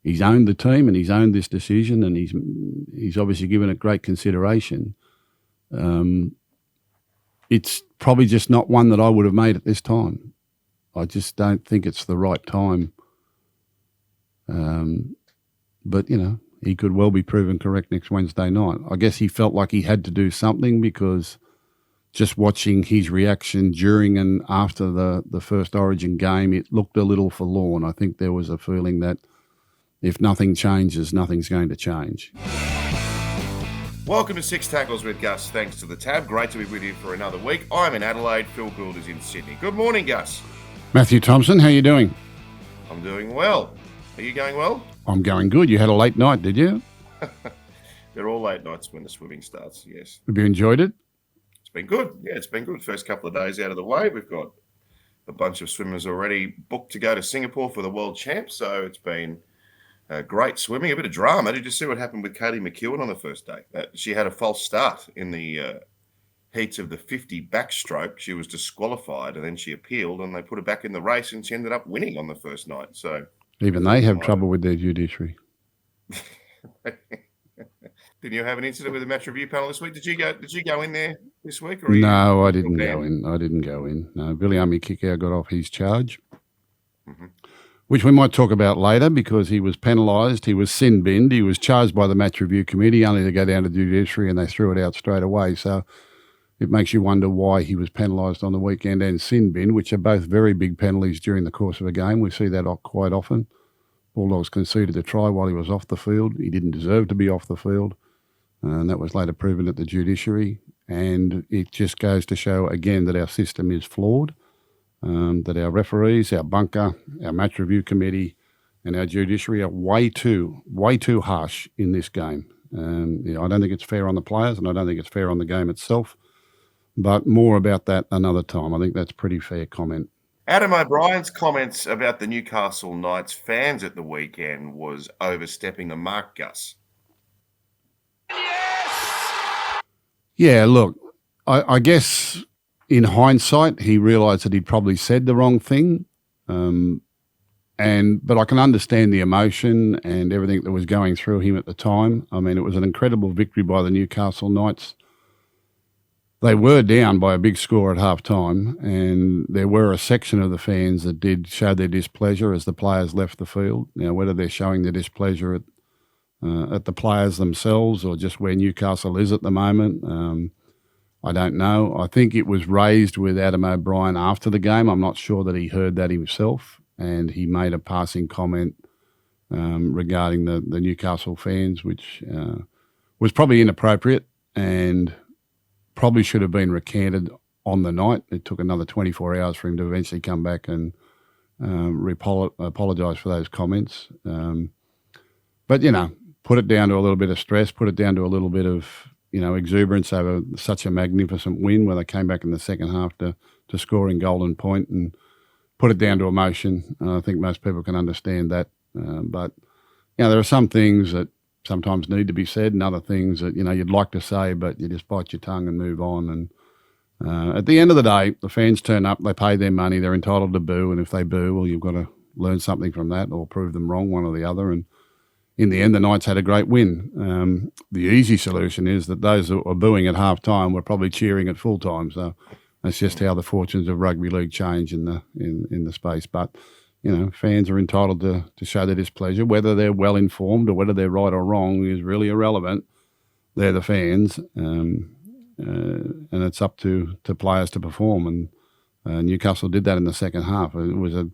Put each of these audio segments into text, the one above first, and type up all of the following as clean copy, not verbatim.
he's owned the team and he's owned this decision, and he's obviously given it great consideration. It's probably just not one that I would have made at this time. I just don't think it's the right time. But, he could well be proven correct next Wednesday night. I guess he felt like he had to do something, because just watching his reaction during and after the first Origin game, it looked a little forlorn. I think there was a feeling that if nothing changes, nothing's going to change. Welcome to Six Tackles with Gus. Thanks to the Tab. Great to be with you for another week. I'm in Adelaide. Phil Gould is in Sydney. Good morning, Gus. Matthew Thompson, how you doing? I'm doing well. Are you going well? I'm going good. You had a late night, did you? They're all late nights when the swimming starts, yes. Have you enjoyed it? It's been good. Yeah, it's been good. First couple of days out of the way. We've got a bunch of swimmers already booked to go to Singapore for the World Champs, so it's been great swimming. A bit of drama. Did you see what happened with Katie McEwen on the first day? She had a false start in the heats of the 50 backstroke. She was disqualified, and then she appealed, and they put her back in the race, and she ended up winning on the first night. So even they have trouble with their judiciary. Did you have an incident with the match review panel this week? Did you go in there this week? Or no, I didn't go in. No, Billy Kikau got off his charge, which we might talk about later, because he was penalised, he was sin-binned, he was charged by the match review committee only to go down to the judiciary, and they threw it out straight away. So it makes you wonder why he was penalised on the weekend and sin-binned, which are both very big penalties during the course of a game. We see that quite often. Bulldogs conceded a try while he was off the field. He didn't deserve to be off the field. And that was later proven at the judiciary. And it just goes to show again that our system is flawed, that our referees, our bunker, our match review committee and our judiciary are way too harsh in this game. I don't think it's fair on the players, and I don't think it's fair on the game itself. But more about that another time. I think that's a pretty fair comment. Adam O'Brien's comments about the Newcastle Knights fans at the weekend was overstepping the mark, Gus. Yeah, look, I guess in hindsight, he realised that he'd probably said the wrong thing. But I can understand the emotion and everything that was going through him at the time. I mean, it was an incredible victory by the Newcastle Knights. They were down by a big score at half-time, and there were a section of the fans that did show their displeasure as the players left the field. Now, whether they're showing their displeasure at the players themselves or just where Newcastle is at the moment, I don't know. I think it was raised with Adam O'Brien after the game. I'm not sure that he heard that himself, and he made a passing comment regarding the Newcastle fans, which was probably inappropriate and probably should have been recanted on the night. It took another 24 hours for him to eventually come back and apologise for those comments. But, put it down to a little bit of stress, put it down to a little bit of, exuberance over such a magnificent win where they came back in the second half to score in Golden Point, and put it down to emotion. I think most people can understand that. But, there are some things that sometimes need to be said, and other things that, you'd like to say, but you just bite your tongue and move on. And at the end of the day, the fans turn up, they pay their money, they're entitled to boo, and if they boo, well, you've got to learn something from that or prove them wrong, one or the other. And in the end, the Knights had a great win. The easy solution is that those that were booing at half-time were probably cheering at full-time. So that's just how the fortunes of rugby league change in the space. But, fans are entitled to show their displeasure. Whether they're well-informed or whether they're right or wrong is really irrelevant. They're the fans, and it's up to players to perform. And Newcastle did that in the second half. It was an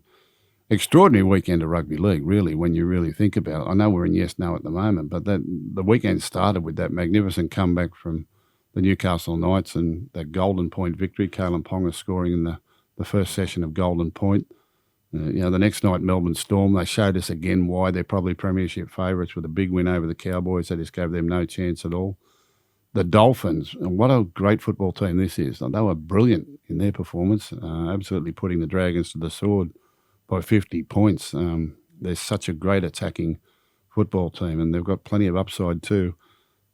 extraordinary weekend of rugby league, really, when you really think about it. I know we're in yes-no at the moment, but the weekend started with that magnificent comeback from the Newcastle Knights and that Golden Point victory, Kalen Ponga scoring in the first session of Golden Point. The next night, Melbourne Storm, they showed us again why they're probably premiership favourites with a big win over the Cowboys. They just gave them no chance at all. The Dolphins, and what a great football team this is. They were brilliant in their performance, absolutely putting the Dragons to the sword by 50 points. They're such a great attacking football team, and they've got plenty of upside too.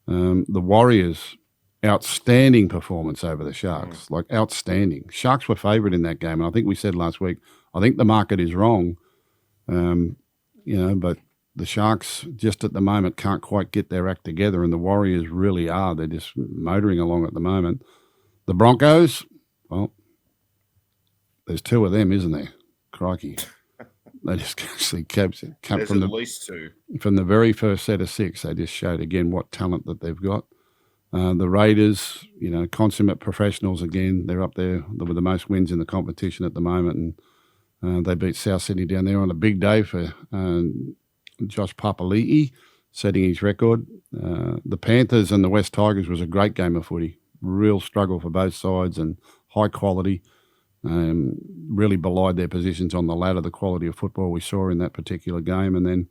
The Warriors, outstanding performance over the Sharks, like outstanding. Sharks were favourite in that game, and I think we said last week, I think the market is wrong, but the Sharks just at the moment can't quite get their act together, and the Warriors really are. They're just motoring along at the moment. The Broncos, well, there's two of them, isn't there? Crikey. They just actually kept There's at least two. From the very first set of six, they just showed again what talent that they've got. The Raiders, consummate professionals again. They're up there with the most wins in the competition at the moment, and they beat South Sydney down there on a big day for Josh Papali'i, setting his record. The Panthers and the West Tigers was a great game of footy. Real struggle for both sides and high quality. Really belied their positions on the ladder, the quality of football we saw in that particular game. And then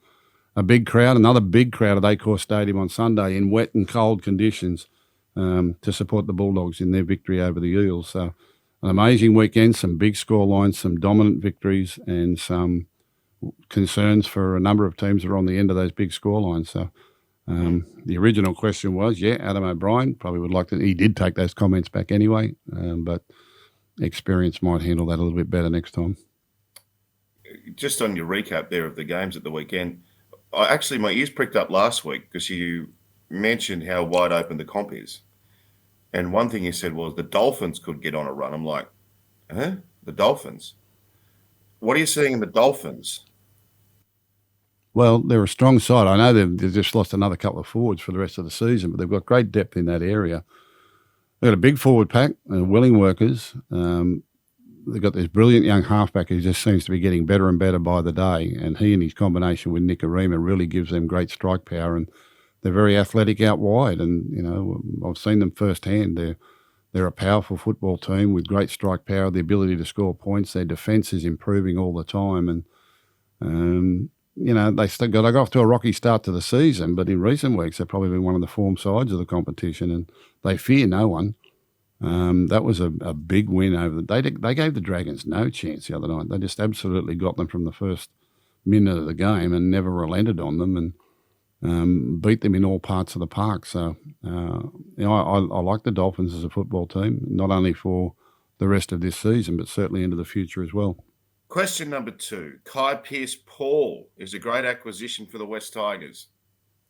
another big crowd at Accor Stadium on Sunday in wet and cold conditions to support the Bulldogs in their victory over the Eels. So an amazing weekend, some big score lines, some dominant victories, and some concerns for a number of teams that are on the end of those big score lines. So the original question was, Adam O'Brien probably would like to. He did take those comments back anyway, but experience might handle that a little bit better next time. Just on your recap there of the games at the weekend, my ears pricked up last week because you mentioned how wide open the comp is. And one thing you said was the Dolphins could get on a run. I'm like, the Dolphins? What are you seeing in the Dolphins? Well, they're a strong side. I know they've just lost another couple of forwards for the rest of the season, but they've got great depth in that area. They've got a big forward pack, willing workers. They've got this brilliant young halfback who just seems to be getting better and better by the day, and he and his combination with Nick Arima really gives them great strike power, and they're very athletic out wide. And, I've seen them firsthand. They're a powerful football team with great strike power, the ability to score points. Their defence is improving all the time, and they got off to a rocky start to the season, but in recent weeks they've probably been one of the form sides of the competition, and they fear no one. That was a big win over them. They gave the Dragons no chance the other night. They just absolutely got them from the first minute of the game and never relented on them, and beat them in all parts of the park. So I like the Dolphins as a football team, not only for the rest of this season, but certainly into the future as well. Question number 2. Kai Pearce-Paul is a great acquisition for the West Tigers.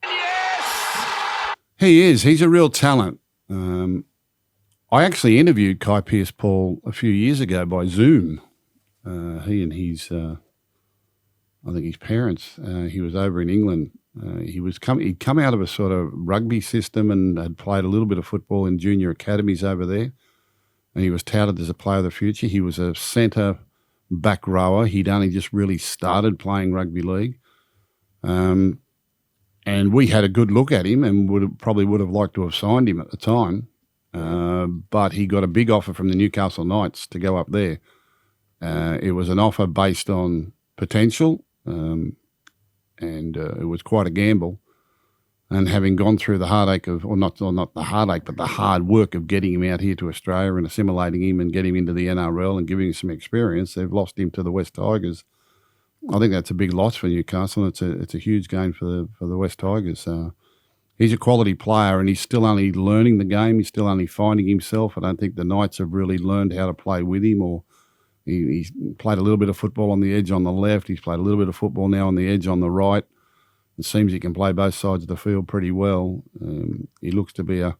Yes! He is. He's a real talent. I actually interviewed Kai Pearce-Paul a few years ago by Zoom. He and his, I think his parents, he was over in England. He'd come out of a sort of rugby system and had played a little bit of football in junior academies over there. And he was touted as a player of the future. He was a centre back rower. He'd only just really started playing rugby league. And we had a good look at him and probably would have liked to have signed him at the time. But he got a big offer from the Newcastle Knights to go up there. It was an offer based on potential, and it was quite a gamble. And having gone through the heartache of, or not the heartache, but the hard work of getting him out here to Australia and assimilating him and getting him into the NRL and giving him some experience, they've lost him to the West Tigers. I think that's a big loss for Newcastle. It's a huge gain for the West Tigers. He's a quality player, and he's still only learning the game. He's still only finding himself. I don't think the Knights have really learned how to play with him, or he's played a little bit of football on the edge on the left. He's played a little bit of football now on the edge on the right. It seems he can play both sides of the field pretty well. He looks to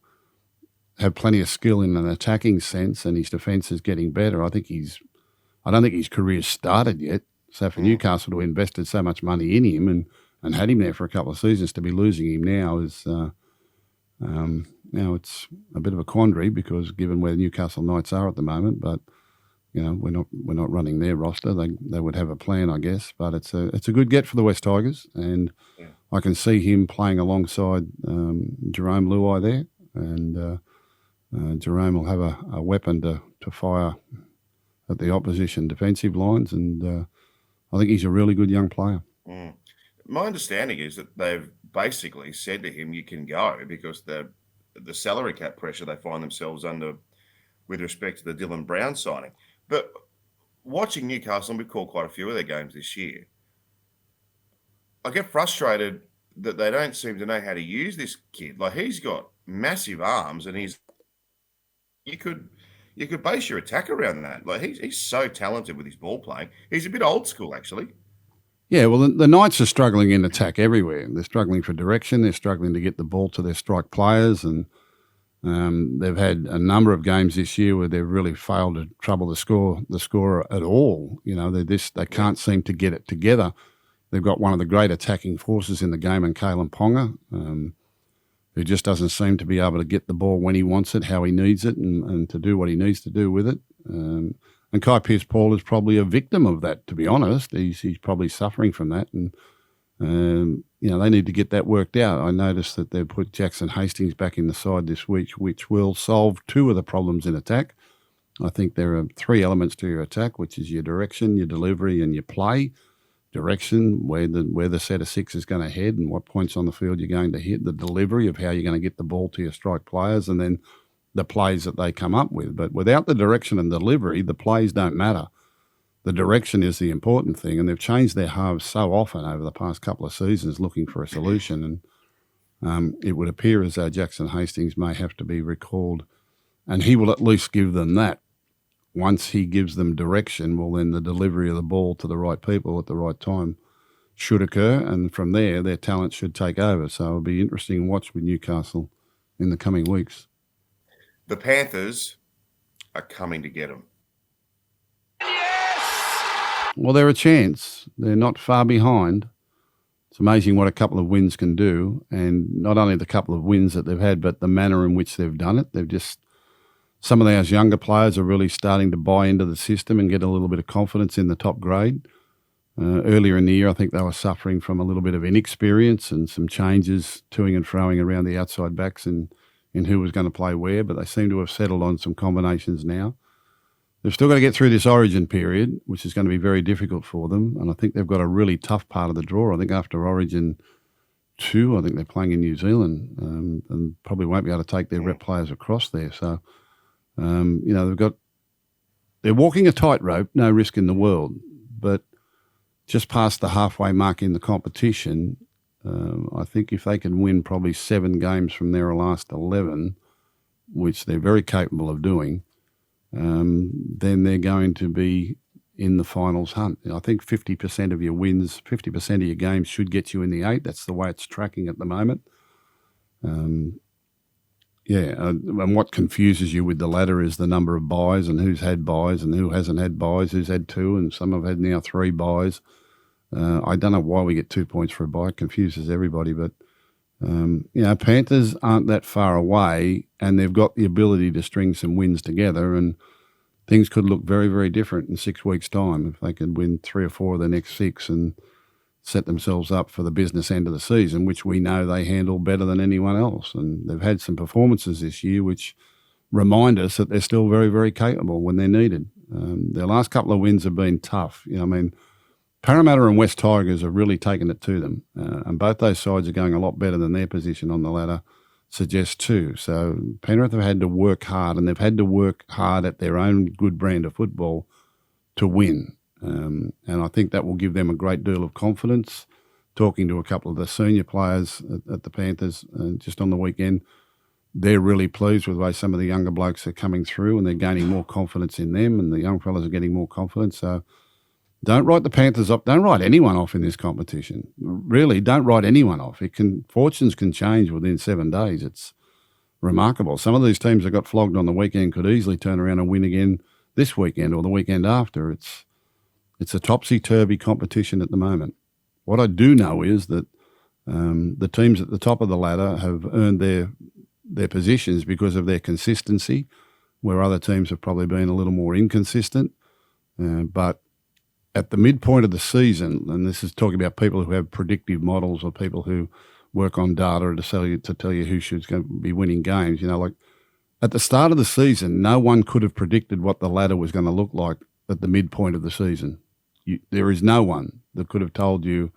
have plenty of skill in an attacking sense, and his defence is getting better. I don't think his career's started yet. So for Newcastle to have invested so much money in him and had him there for a couple of seasons, to be losing him now is, it's a bit of a quandary, because given where the Newcastle Knights are at the moment, but we're not running their roster. They would have a plan, I guess, but it's a good get for the West Tigers, and I can see him playing alongside Jerome Luai there, and Jerome will have a weapon to fire at the opposition defensive lines, and I think he's a really good young player. My understanding is that they've basically said to him, you can go, because the salary cap pressure they find themselves under with respect to the Dylan Brown signing. But watching Newcastle, and we've called quite a few of their games this year, I get frustrated that they don't seem to know how to use this kid. Like, he's got massive arms, and you could base your attack around that. Like, he's so talented with his ball playing. He's a bit old school, actually. Yeah, well, the Knights are struggling in attack everywhere. They're struggling for direction. They're struggling to get the ball to their strike players, and they've had a number of games this year where they've really failed to trouble the scorer at all. You know, they can't seem to get it together. They've got one of the great attacking forces in the game in Kalen Ponga, who just doesn't seem to be able to get the ball when he wants it, how he needs it, and to do what he needs to do with it. And Kai Pearce-Paul is probably a victim of that, to be honest. He's probably suffering from that, and they need to get that worked out. I noticed that they've put Jackson Hastings back in the side this week, which will solve two of the problems in attack. I think there are three elements to your attack, which is your direction, your delivery, and your play. Direction, where the set of six is going to head and what points on the field you're going to hit, the delivery of how you're going to get the ball to your strike players, and then the plays that they come up with. But without the direction and delivery, the plays don't matter. The direction is the important thing, and they've changed their halves so often over the past couple of seasons looking for a solution, and it would appear as though Jackson Hastings may have to be recalled, and he will at least give them that. Once he gives them direction, well, then the delivery of the ball to the right people at the right time should occur, and from there, their talent should take over. So it'll be interesting to watch with Newcastle in the coming weeks. The Panthers are coming to get them. Well, they're a chance. They're not far behind. It's amazing what a couple of wins can do, and not only the couple of wins that they've had, but the manner in which they've done it. Some of those younger players are really starting to buy into the system and get a little bit of confidence in the top grade. Earlier in the year, I think they were suffering from a little bit of inexperience and some changes toing and froing around the outside backs in who was going to play where, but they seem to have settled on some combinations now. They've still got to get through this origin period, which is going to be very difficult for them, and I think they've got a really tough part of the draw. I think after Origin 2, I think they're playing in New Zealand and probably won't be able to take their rep players across there. So, they're walking a tightrope, no risk in the world, but just past the halfway mark in the competition, I think if they can win probably 7 games from their last 11, which they're very capable of doing, then they're going to be in the finals hunt. I think 50% of your wins, 50% of your games should get you in the 8. That's the way it's tracking at the moment. And what confuses you with the ladder is the number of buys and who's had buys and who hasn't had buys, who's had 2, and some have had now 3 buys. I don't know why we get 2 points for a buy. It confuses everybody, but Panthers aren't that far away, and they've got the ability to string some wins together, and things could look very, very different in 6 weeks' time if they could win 3 or 4 of the next 6 and set themselves up for the business end of the season, which we know they handle better than anyone else. And they've had some performances this year which remind us that they're still very, very capable when they're needed. Their last couple of wins have been tough. Parramatta and West Tigers have really taken it to them, and both those sides are going a lot better than their position on the ladder suggests too. So Penrith have had to work hard, and they've had to work hard at their own good brand of football to win. And I think that will give them a great deal of confidence. Talking to a couple of the senior players at the Panthers just on the weekend, they're really pleased with the way some of the younger blokes are coming through, and they're gaining more confidence in them, and the young fellas are getting more confidence. So don't write the Panthers off. Don't write anyone off in this competition. Really, don't write anyone off. Fortunes can change within 7 days. It's remarkable. Some of these teams that got flogged on the weekend could easily turn around and win again this weekend or the weekend after. It's a topsy-turvy competition at the moment. What I do know is that the teams at the top of the ladder have earned their positions because of their consistency, where other teams have probably been a little more inconsistent. But at the midpoint of the season, and this is talking about people who have predictive models or people who work on data to tell you who should going to be winning games, like at the start of the season, no one could have predicted what the ladder was going to look like at the midpoint of the season. There is no one that could have told you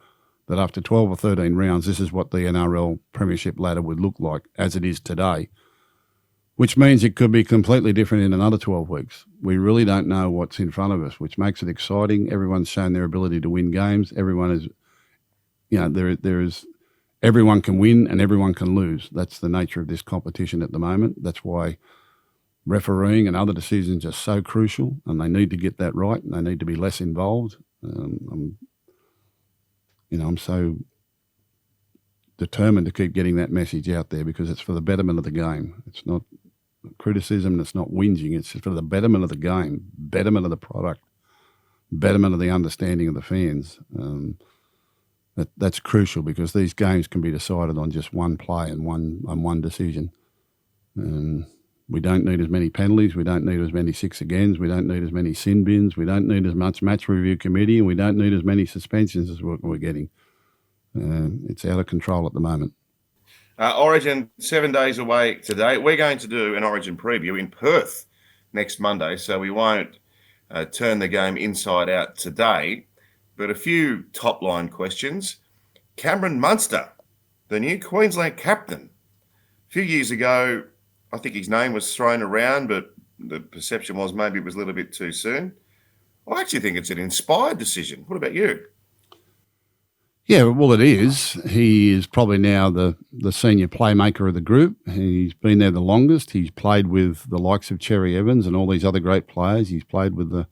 that after 12 or 13 rounds, this is what the NRL Premiership ladder would look like as it is today, which means it could be completely different in another 12 weeks. We really don't know what's in front of us, which makes it exciting. Everyone's shown their ability to win games. Everyone is, everyone can win and everyone can lose. That's the nature of this competition at the moment. That's why refereeing and other decisions are so crucial, and they need to get that right, and they need to be less involved. I'm so determined to keep getting that message out there because it's for the betterment of the game. It's not criticism, it's not whinging, it's for the betterment of the game, betterment of the product, betterment of the understanding of the fans. That's crucial because these games can be decided on just one play and one decision. We don't need as many penalties. We don't need as many 6 agains. We don't need as many sin bins. We don't need as much match review committee, and we don't need as many suspensions as we're getting. It's out of control at the moment. Origin 7 days away today. We're going to do an Origin preview in Perth next Monday, so we won't turn the game inside out today. But a few top-line questions. Cameron Munster, the new Queensland captain. A few years ago, I think his name was thrown around, but the perception was maybe it was a little bit too soon. I actually think it's an inspired decision. What about you? Yeah, well, it is. He is probably now the senior playmaker of the group. He's been there the longest. He's played with the likes of Cherry-Evans and all these other great players. He's played with the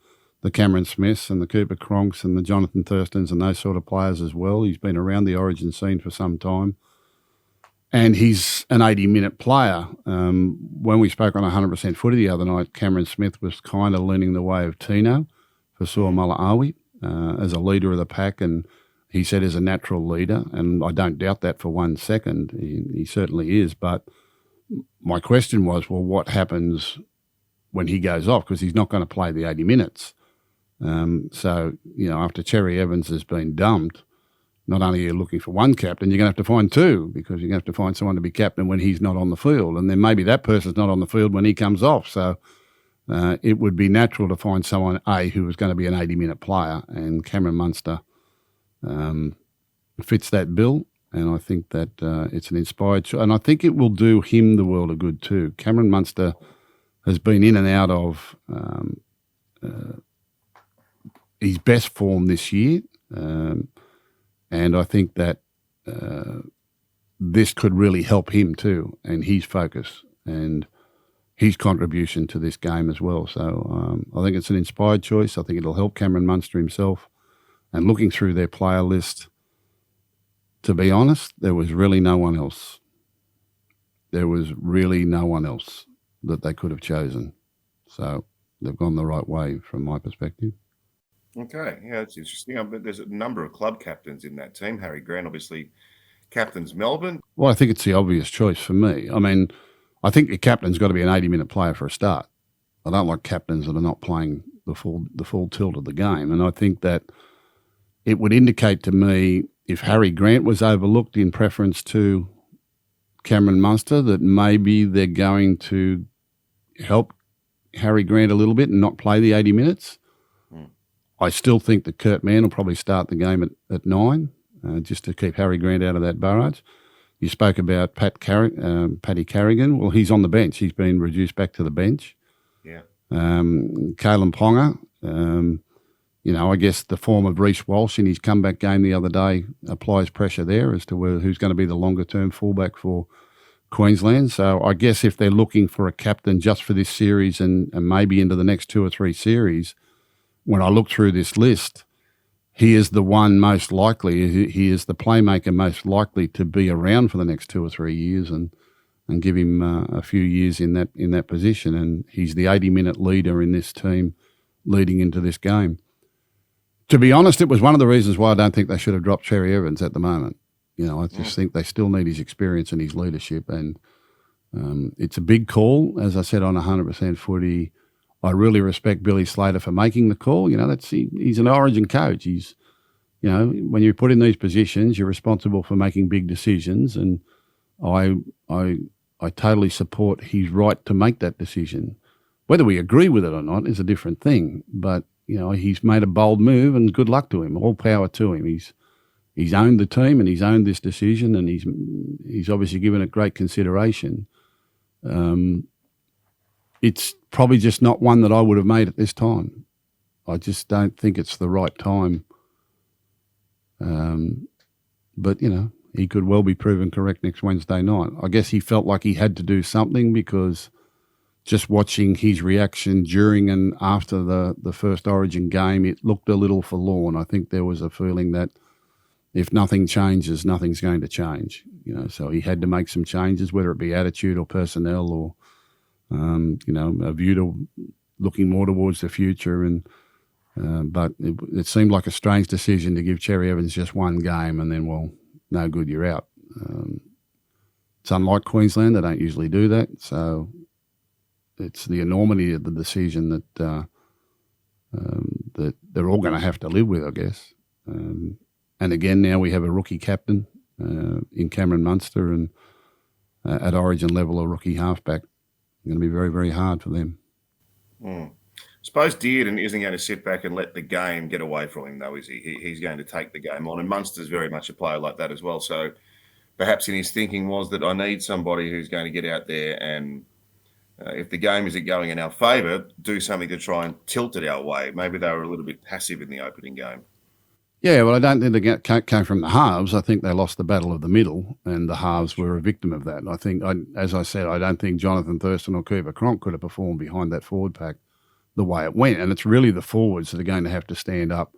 Cameron Smiths and the Cooper Cronks and the Jonathan Thurstons and those sort of players as well. He's been around the Origin scene for some time. And he's an 80-minute player. When we spoke on 100% footy the other night, Cameron Smith was kind of leaning the way of Tino for Suamala-Awi as a leader of the pack, and he said as a natural leader, and I don't doubt that for 1 second. He certainly is. But my question was, well, what happens when he goes off? Because he's not going to play the 80 minutes. So, after Cherry-Evans has been dumped, not only are you looking for one captain, you're going to have to find two because you're going to have to find someone to be captain when he's not on the field. And then maybe that person's not on the field when he comes off. So it would be natural to find someone, who was going to be an 80-minute player. And Cameron Munster fits that bill. And I think that it's an inspired choice. And I think it will do him the world of good too. Cameron Munster has been in and out of his best form this year. And I think that this could really help him too, and his focus and his contribution to this game as well. So I think it's an inspired choice. I think it'll help Cameron Munster himself. And looking through their player list, to be honest, there was really no one else. There was really no one else that they could have chosen. So they've gone the right way from my perspective. Okay, yeah, it's interesting. But there's a number of club captains in that team. Harry Grant, obviously, captains Melbourne. Well, I think it's the obvious choice for me. I mean, I think your captain's got to be an 80-minute player for a start. I don't like captains that are not playing the full tilt of the game. And I think that it would indicate to me if Harry Grant was overlooked in preference to Cameron Munster that maybe they're going to help Harry Grant a little bit and not play the 80 minutes. I still think that Kurt Mann will probably start the game at 9, just to keep Harry Grant out of that barrage. You spoke about Paddy Carrigan. Well, he's on the bench. He's been reduced back to the bench. Yeah. Kalen Ponga, I guess the form of Reece Walsh in his comeback game the other day applies pressure there as to who's going to be the longer-term fullback for Queensland. So I guess if they're looking for a captain just for this series and maybe into the next 2 or 3 series, when I look through this list, he is the one most likely. He is the playmaker most likely to be around for the next 2 or 3 years, and give him a few years in that position. And he's the 80-minute leader in this team leading into this game. To be honest, it was one of the reasons why I don't think they should have dropped Cherry-Evans at the moment. I just think they still need his experience and his leadership. And it's a big call, as I said on 100% footy. I really respect Billy Slater for making the call. He's an Origin coach. He's, when you're put in these positions, you're responsible for making big decisions, and I totally support his right to make that decision. Whether we agree with it or not is a different thing. But he's made a bold move, and good luck to him. All power to him. He's owned the team, and he's owned this decision, and he's obviously given it great consideration. It's probably just not one that I would have made at this time. I just don't think it's the right time. But, he could well be proven correct next Wednesday night. I guess he felt like he had to do something because just watching his reaction during and after the first Origin game, it looked a little forlorn. I think there was a feeling that if nothing changes, nothing's going to change. So he had to make some changes, whether it be attitude or personnel or, a view to looking more towards the future. But it seemed like a strange decision to give Cherry-Evans just one game and then, well, no good, you're out. It's unlike Queensland; they don't usually do that. So it's the enormity of the decision that that they're all going to have to live with, I guess. And again, now we have a rookie captain in Cameron Munster, and at Origin level, a rookie halfback. Going to be very, very hard for them. I suppose Dearden isn't going to sit back and let the game get away from him, though, is he? He's going to take the game on, and Munster's very much a player like that as well. So perhaps in his thinking was that I need somebody who's going to get out there and if the game isn't going in our favour, do something to try and tilt it our way. Maybe they were a little bit passive in the opening game. Yeah, well, I don't think they came from the halves. I think they lost the battle of the middle, and the halves were a victim of that. I think, as I said, I don't think Jonathan Thurston or Cooper Cronk could have performed behind that forward pack the way it went. And it's really the forwards that are going to have to stand up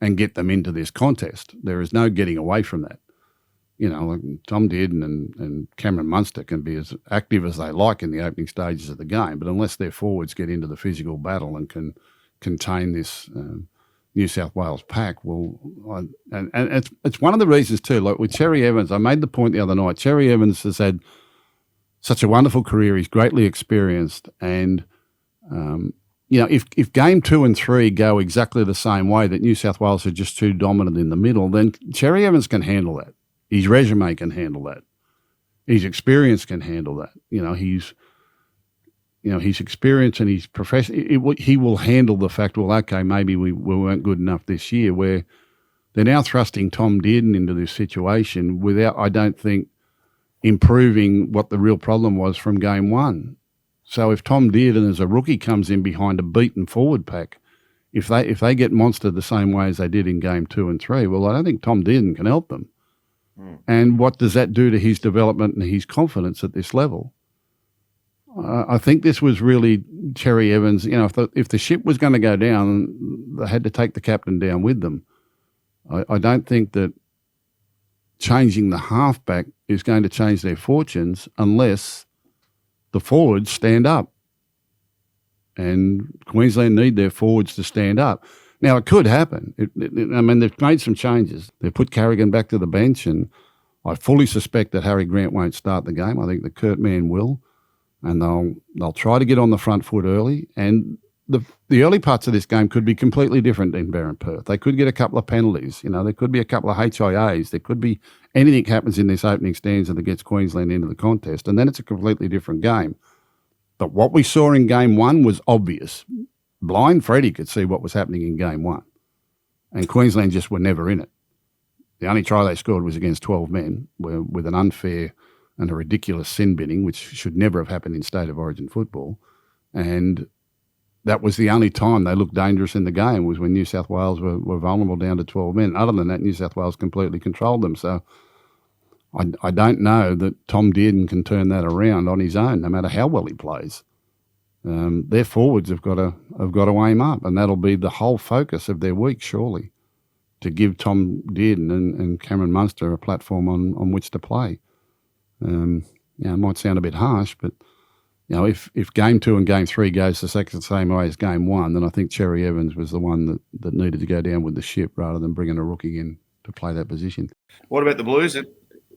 and get them into this contest. There is no getting away from that. Like Tom Dearden and Cameron Munster can be as active as they like in the opening stages of the game, but unless their forwards get into the physical battle and can contain this New South Wales pack, and it's one of the reasons too. Like with Cherry-Evans, I made the point the other night. Cherry-Evans has had such a wonderful career. He's greatly experienced, and if game 2 and 3 go exactly the same way, that New South Wales are just too dominant in the middle, then Cherry-Evans can handle that. His resume can handle that. His experience can handle that. His experience and his profession, he will handle the fact, well, okay, maybe we weren't good enough this year, where they're now thrusting Tom Dearden into this situation without, I don't think, improving what the real problem was from game 1. So if Tom Dearden as a rookie comes in behind a beaten forward pack, if they get monstered the same way as they did in game 2 and 3, well, I don't think Tom Dearden can help them. And what does that do to his development and his confidence at this level? I think this was really Cherry-Evans. If the ship was going to go down, they had to take the captain down with them. I don't think that changing the halfback is going to change their fortunes unless the forwards stand up. And Queensland need their forwards to stand up. Now, it could happen. They've made some changes. They've put Carrigan back to the bench, and I fully suspect that Harry Grant won't start the game. I think the Kurt Mann will, and they'll try to get on the front foot early. And the early parts of this game could be completely different in Baron Perth. They could get a couple of penalties. There could be a couple of HIAs. There could be anything happens in this opening stanza that gets Queensland into the contest, and then it's a completely different game. But what we saw in game 1 was obvious. Blind Freddie could see what was happening in game 1, and Queensland just were never in it. The only try they scored was against 12 men with an unfair and a ridiculous sin binning, which should never have happened in State of Origin football. And that was the only time they looked dangerous in the game, was when New South Wales were vulnerable down to 12 men. Other than that, New South Wales completely controlled them. So I don't know that Tom Dearden can turn that around on his own, no matter how well he plays. Their forwards have got to aim up, and that'll be the whole focus of their week, surely, to give Tom Dearden and Cameron Munster a platform on which to play. It might sound a bit harsh, but if game 2 and game 3 goes the same way as game 1, then I think Cherry-Evans was the one that needed to go down with the ship rather than bringing a rookie in to play that position. What about the Blues?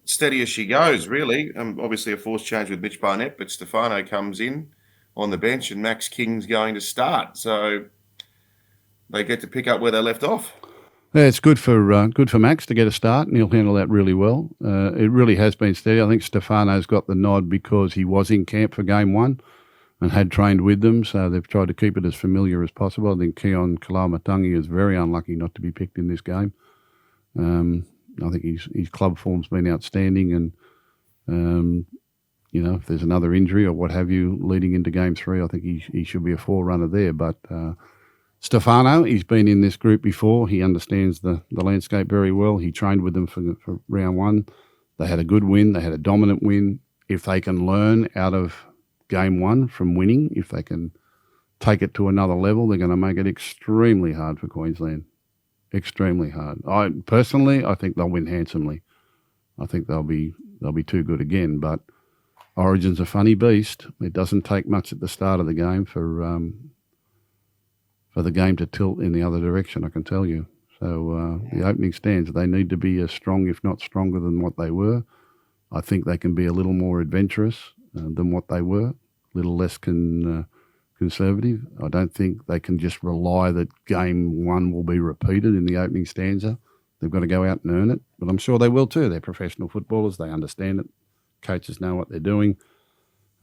Steady as she goes, really. Obviously a forced change with Mitch Barnett, but Stefano comes in on the bench and Max King's going to start. So they get to pick up where they left off. Yeah, it's good for Max to get a start, and he'll handle that really well. It really has been steady. I think Stefano's got the nod because he was in camp for game 1 and had trained with them, so they've tried to keep it as familiar as possible. I think Keon Kalamatangi is very unlucky not to be picked in this game. I think his club form's been outstanding, and if there's another injury or what have you leading into game 3, I think he should be a forerunner there. But Stefano, he's been in this group before. He understands the landscape very well. He trained with them for round 1. They had a good win. They had a dominant win. If they can learn out of game 1 from winning, if they can take it to another level, they're going to make it extremely hard for Queensland. extremely hard. I think they'll win handsomely. I think they'll be too good again. But Origin's a funny beast. It doesn't take much at the start of the game for the game to tilt in the other direction, I can tell you. So the opening stands, they need to be as strong, if not stronger, than what they were. I think they can be a little more adventurous than what they were, a little less conservative. I don't think they can just rely that game one will be repeated in the opening stanza. They've got to go out and earn it, but I'm sure they will too. They're professional footballers. They understand it. Coaches know what they're doing.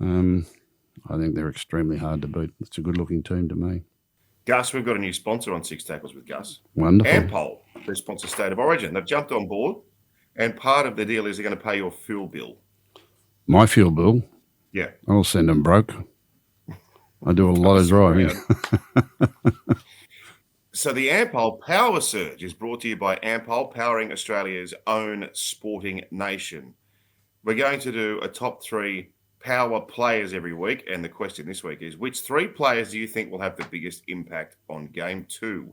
I think they're extremely hard to beat. It's a good-looking team to me. Gus, we've got a new sponsor on Six Tackles with Gus. Wonderful. Ampol, they sponsor State of Origin. They've jumped on board, and part of the deal is they're going to pay your fuel bill. My fuel bill? Yeah. I'll send them broke. I do a lot of driving. So the Ampol Power Surge is brought to you by Ampol, powering Australia's own sporting nation. We're going to do a top 3 power players every week, and the question this week is, which 3 players do you think will have the biggest impact on Game 2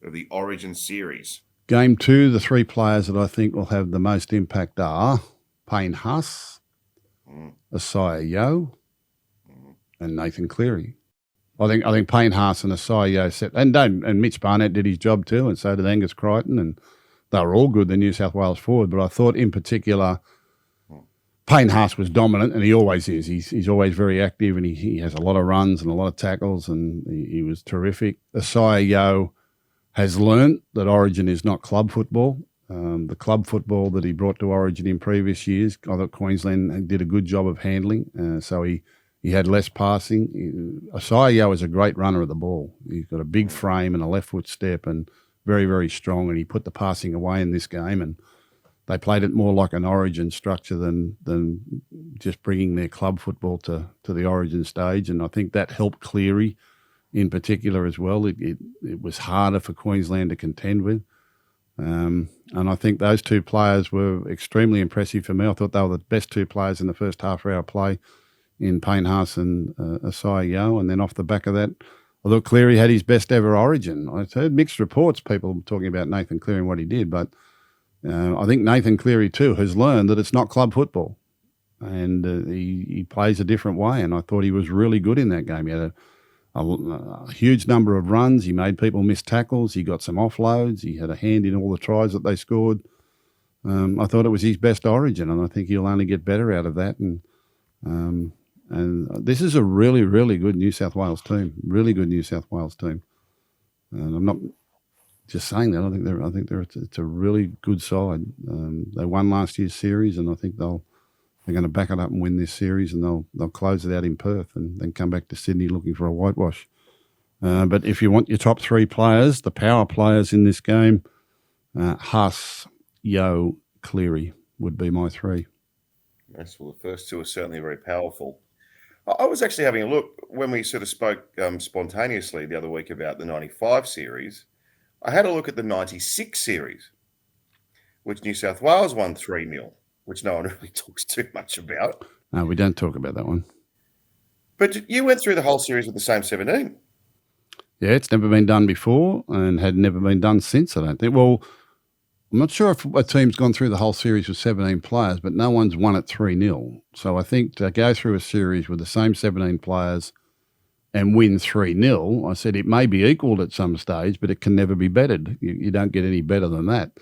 of the Origin series? Game 2, the 3 players that I think will have the most impact are Payne Haas, Isaiah Yeo, and Nathan Cleary. I think Payne Haas and Isaiah Yeo set, and Mitch Barnett did his job too, and so did Angus Crichton, and they were all good, the New South Wales forward. But I thought in particular, Payne Haas was dominant, and he always is. He's always very active, and he has a lot of runs and a lot of tackles, and he was terrific. Isaiah Yeo has learnt that Origin is not club football. The club football that he brought to Origin in previous years, I thought Queensland did a good job of handling, so he had less passing. Isaiah Yeo is a great runner of the ball. He's got a big frame and a left foot step and very, very strong, and he put the passing away in this game, and they played it more like an Origin structure than just bringing their club football to the Origin stage, and I think that helped Cleary in particular as well. It was harder for Queensland to contend with. And I think those 2 players were extremely impressive for me. I thought they were the best 2 players in the first half hour play in Payne Haas and Isaiah Yeo. And then off the back of that, I thought Cleary had his best ever Origin. I've heard mixed reports, people talking about Nathan Cleary and what he did, but I think Nathan Cleary too has learned that it's not club football, and he plays a different way. And I thought he was really good in that game. He had a huge number of runs. He made people miss tackles. He got some offloads. He had a hand in all the tries that they scored. I thought it was his best Origin, and I think he'll only get better out of that. And this is a really, really good New South Wales team. Really good New South Wales team. And I'm not just saying that. I think it's a really good side. They won last year's series, and I think they're going to back it up and win this series, and they'll close it out in Perth and then come back to Sydney looking for a whitewash. But if you want your top 3 players, the power players in this game, Haas, Yeo, Cleary would be my 3. Yes, well, the first 2 are certainly very powerful. I was actually having a look when we sort of spoke spontaneously the other week about the 95 series. I had a look at the 96 series, which New South Wales won 3-0, which no one really talks too much about. No, we don't talk about that one. But you went through the whole series with the same 17. Yeah, it's never been done before and had never been done since, I don't think. Well, I'm not sure if a team's gone through the whole series with 17 players, but no one's won it 3-0. So I think to go through a series with the same 17 players and win 3-0, I said it may be equalled at some stage, but it can never be bettered. You don't get any better than that.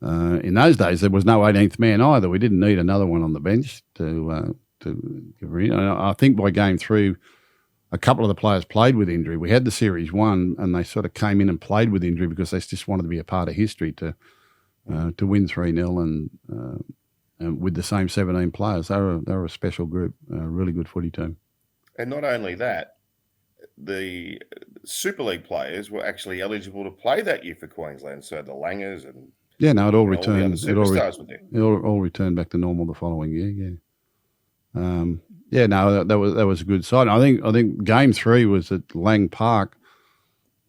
In those days, there was no 18th man either. We didn't need another one on the bench to I think by game 3, a couple of the players played with injury. We had the series won, and they sort of came in and played with injury because they just wanted to be a part of history to win 3-0 and with the same 17 players. They were a special group, a really good footy team. And not only that, the Super League players were actually eligible to play that year for Queensland. So the Langers and it all returned. It all returned back to normal the following year. Yeah. That was a good side. I think game 3 was at Lang Park.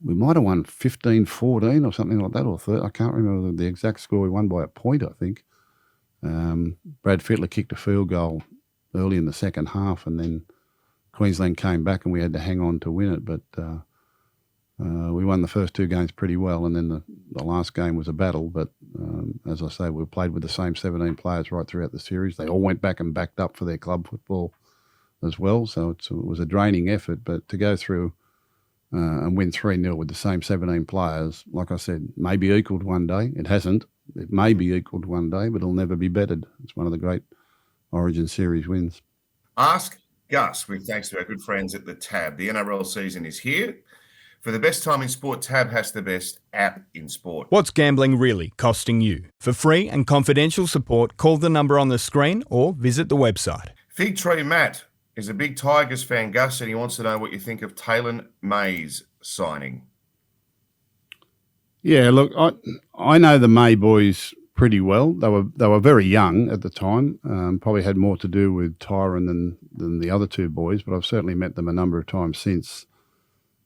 We might have won 15-14 or something like that, or 30. I can't remember the exact score. We won by a point, I think. Brad Fittler kicked a field goal early in the second half, and then Queensland came back and we had to hang on to win it. But We won the first 2 games pretty well, and then the last game was a battle. But as I say, we played with the same 17 players right throughout the series. They all went back and backed up for their club football as well. So it was a draining effort. But to go through and win 3-0 with the same 17 players, like I said, may be equalled one day. It hasn't. It may be equalled one day, but it'll never be bettered. It's one of the great Origin Series wins. Ask Gus, with thanks to our good friends at the Tab. The NRL season is here. For the best time in sport, Tab has the best app in sport. What's gambling really costing you? For free and confidential support, call the number on the screen or visit the website. Fig Tree Matt is a big Tigers fan, Gus, and he wants to know what you think of Taylor May's signing. Yeah, look, I know the May boys pretty well. They were very young at the time. Probably had more to do with Tyron than the other 2 boys, but I've certainly met them a number of times since.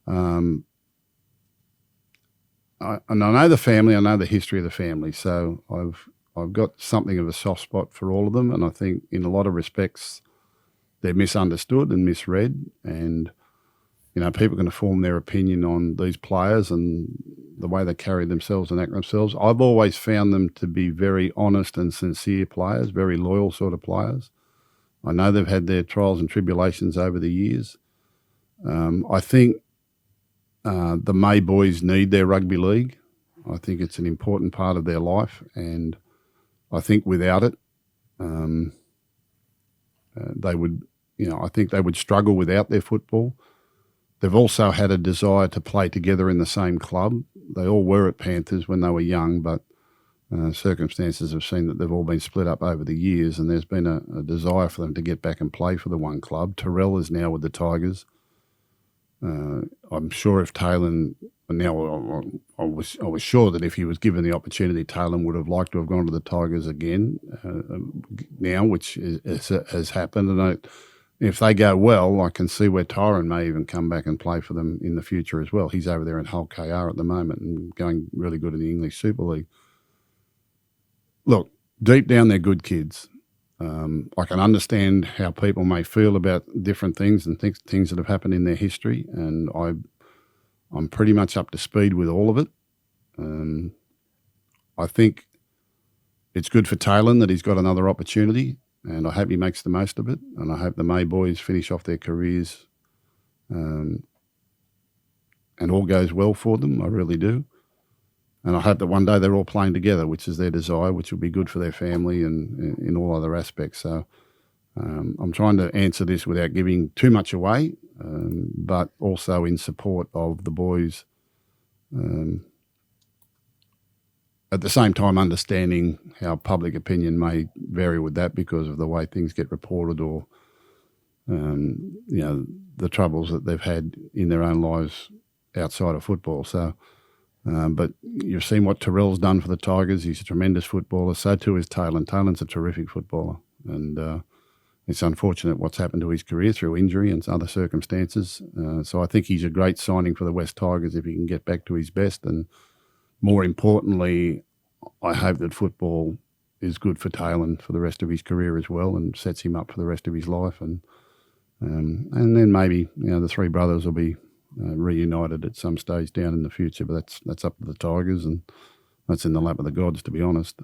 And I know the family. I know the history of the family. So I've got something of a soft spot for all of them, and I think in a lot of respects they're misunderstood and misread, and people can form their opinion on these players and the way they carry themselves and act themselves. I've always found them to be very honest and sincere players, very loyal sort of players. I know they've had their trials and tribulations over the years. I think the May boys need their rugby league. I think it's an important part of their life, and I think without it, they would, I think they would struggle without their football. They've also had a desire to play together in the same club. They all were at Panthers when they were young, but circumstances have seen that they've all been split up over the years, and there's been a desire for them to get back and play for the one club. Terrell is now with the Tigers. I'm sure if Taylor, now I was sure that if he was given the opportunity, Taylor would have liked to have gone to the Tigers again now, which has happened. And if they go well, I can see where Tyron may even come back and play for them in the future as well. He's over there in Hull KR at the moment and going really good in the English Super League. Look, deep down, they're good kids. I can understand how people may feel about different things and things that have happened in their history, and I'm pretty much up to speed with all of it. I think it's good for Taylor that he's got another opportunity, and I hope he makes the most of it, and I hope the May boys finish off their careers and all goes well for them. I really do. And I hope that one day they're all playing together, which is their desire, which will be good for their family and in all other aspects. So I'm trying to answer this without giving too much away, but also in support of the boys. At the same time, understanding how public opinion may vary with that because of the way things get reported or, the troubles that they've had in their own lives outside of football. So, but you've seen what Terrell's done for the Tigers. He's a tremendous footballer. So too is Taylor. Taylor's a terrific footballer. And it's unfortunate what's happened to his career through injury and other circumstances. So I think he's a great signing for the West Tigers if he can get back to his best. And more importantly, I hope that football is good for Taylor for the rest of his career as well and sets him up for the rest of his life. And then maybe, the 3 brothers will be reunited at some stage down in the future, but that's up to the Tigers, and that's in the lap of the gods, to be honest.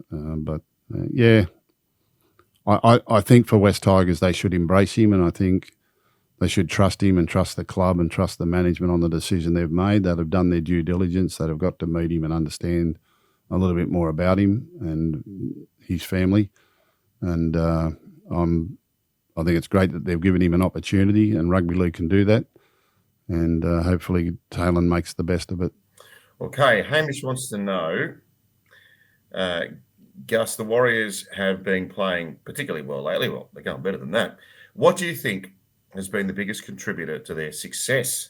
I think for West Tigers they should embrace him, and I think they should trust him and trust the club and trust the management on the decision they've made. They'll have done their due diligence. They've got to meet him and understand a little bit more about him and his family. And I think it's great that they've given him an opportunity, and rugby league can do that. And hopefully Taylor makes the best of it. Okay, Hamish wants to know, Gus, the Warriors have been playing particularly well lately. Well, they're going better than that. What do you think has been the biggest contributor to their success?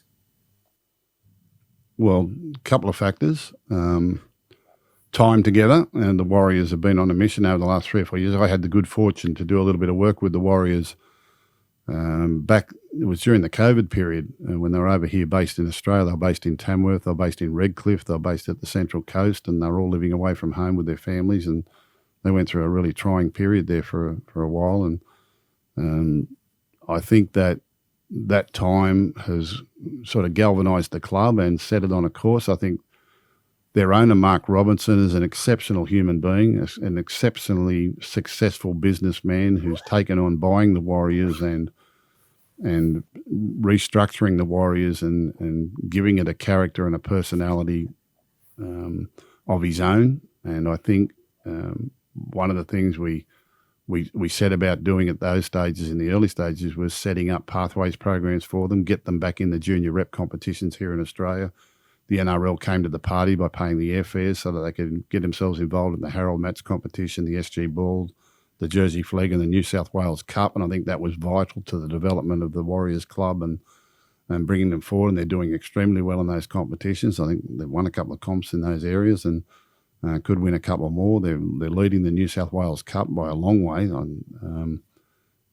Well, a couple of factors. Time together, and the Warriors have been on a mission over the last 3 or 4 years. I had the good fortune to do a little bit of work with the Warriors back, it was during the COVID period when they were over here based in Australia. They were based in Tamworth, they were based in Redcliffe, they were based at the Central Coast, and they were all living away from home with their families, and they went through a really trying period there for a while. And I think that that time has sort of galvanised the club and set it on a course. I think their owner, Mark Robinson, is an exceptional human being, an exceptionally successful businessman who's taken on buying the Warriors and restructuring the Warriors and giving it a character and a personality of his own. And I think one of the things we set about doing at those stages, in the early stages, was setting up pathways programs for them, get them back in the junior rep competitions here in Australia. The NRL came to the party by paying the airfares so that they could get themselves involved in the Harold Match competition, the SG Ball, the Jersey Flag and the New South Wales Cup. And I think that was vital to the development of the Warriors Club and bringing them forward. And they're doing extremely well in those competitions. I think they've won a couple of comps in those areas and could win a couple more. They're leading the New South Wales Cup by a long way.